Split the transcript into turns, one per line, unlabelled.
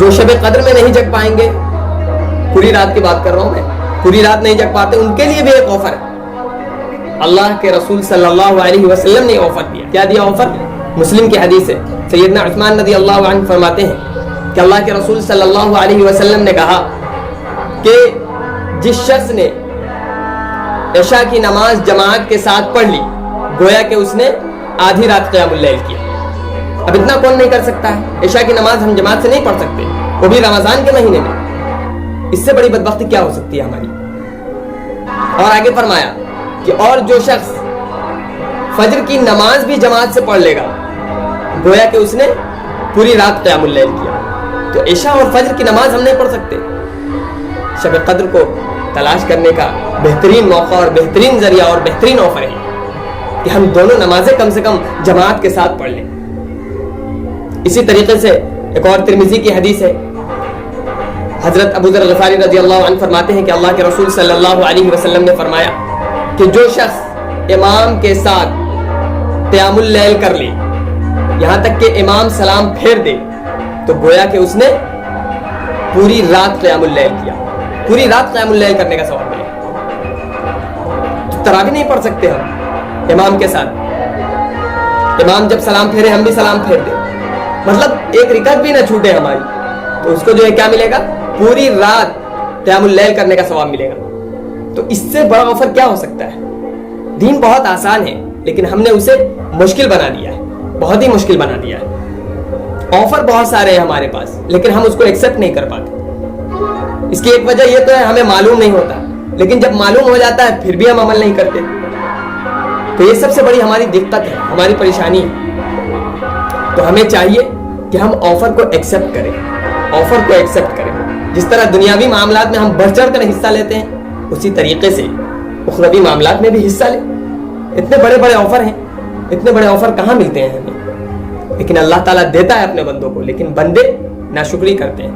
جو شب قدر میں نہیں جگ پائیں گے، پوری رات کی بات کر رہا ہوں میں، پوری رات نہیں جگ پاتے، ان کے لیے بھی ایک آفر ہے۔ اللہ کے رسول صلی اللہ علیہ وسلم نے آفر دیا۔ کیا دیا آفر؟ مسلم کی حدیث ہے، سیدنا عثمان رضی اللہ عنہ فرماتے ہیں کہ اللہ کے رسول صلی اللہ علیہ وسلم نے کہا کہ جس شخص نے عشاء کی نماز جماعت کے ساتھ پڑھ لی، گویا کہ اس نے آدھی رات قیام اللیل کیا۔ اب اتنا کون نہیں کر سکتا ہے؟ عشاء کی نماز ہم جماعت سے نہیں پڑھ سکتے، وہ بھی رمضان کے مہینے میں۔ اس سے بڑی بدبختی کیا ہو سکتی ہے ہماری؟ اور آگے فرمایا کہ اور جو شخص فجر کی نماز بھی جماعت سے پڑھ لے گا، گویا کہ اس نے پوری رات قیام اللیل کیا۔ تو عشاء اور فجر کی نماز ہم نہیں پڑھ سکتے۔ شب قدر کو تلاش کرنے کا بہترین موقع اور بہترین ذریعہ اور بہترین آفر ہے کہ ہم دونوں نمازیں کم سے کم جماعت کے ساتھ پڑھ لیں۔ اسی طریقے سے ایک اور ترمذی کی حدیث ہے، حضرت ابو ذر غفاری رضی اللہ عنہ فرماتے ہیں کہ اللہ کے رسول صلی اللہ علیہ وسلم نے فرمایا کہ جو شخص امام کے ساتھ قیام اللیل کر لے، یہاں تک کہ امام سلام پھیر دے، تو گویا کہ اس نے پوری رات قیام اللیل کیا۔ پوری رات قیام اللیل کرنے کا ثواب ملے۔ تراویح نہیں پڑھ سکتے ہم امام کے ساتھ، امام جب سلام پھیرے ہم بھی سلام پھیر دیں، مطلب ایک رکعت بھی نہ چھوٹے ہماری، تو اس کو جو ہے کیا ملے گا؟ پوری رات قیام اللیل کرنے کا ثواب ملے گا۔ تو اس سے بڑا آفر کیا ہو سکتا ہے؟ دین بہت آسان ہے، لیکن ہم نے اسے مشکل بنا دیا ہے، بہت ہی مشکل بنا دیا ہے۔ آفر بہت سارے ہیں ہمارے پاس، لیکن ہم اس کو ایکسیپٹ نہیں کر پاتے۔ اس کی ایک وجہ یہ تو ہے ہمیں معلوم نہیں ہوتا، لیکن جب معلوم ہو جاتا ہے پھر بھی ہم عمل نہیں کرتے۔ تو یہ سب سے بڑی ہماری دقت ہے، ہماری پریشانی ہے۔ تو ہمیں چاہیے کہ ہم آفر کو ایکسیپٹ کریں، آفر کو ایکسیپٹ کریں۔ جس طرح دنیاوی معاملات میں ہم بڑھ چڑھ کر حصہ لیتے ہیں، اسی طریقے سے اخروی معاملات میں بھی حصہ لیں۔ اتنے بڑے بڑے آفر ہیں، اتنے بڑے آفر کہاں ملتے ہیں ہمیں؟ لیکن اللہ تعالیٰ دیتا ہے اپنے بندوں کو، لیکن بندے ناشکری کرتے ہیں۔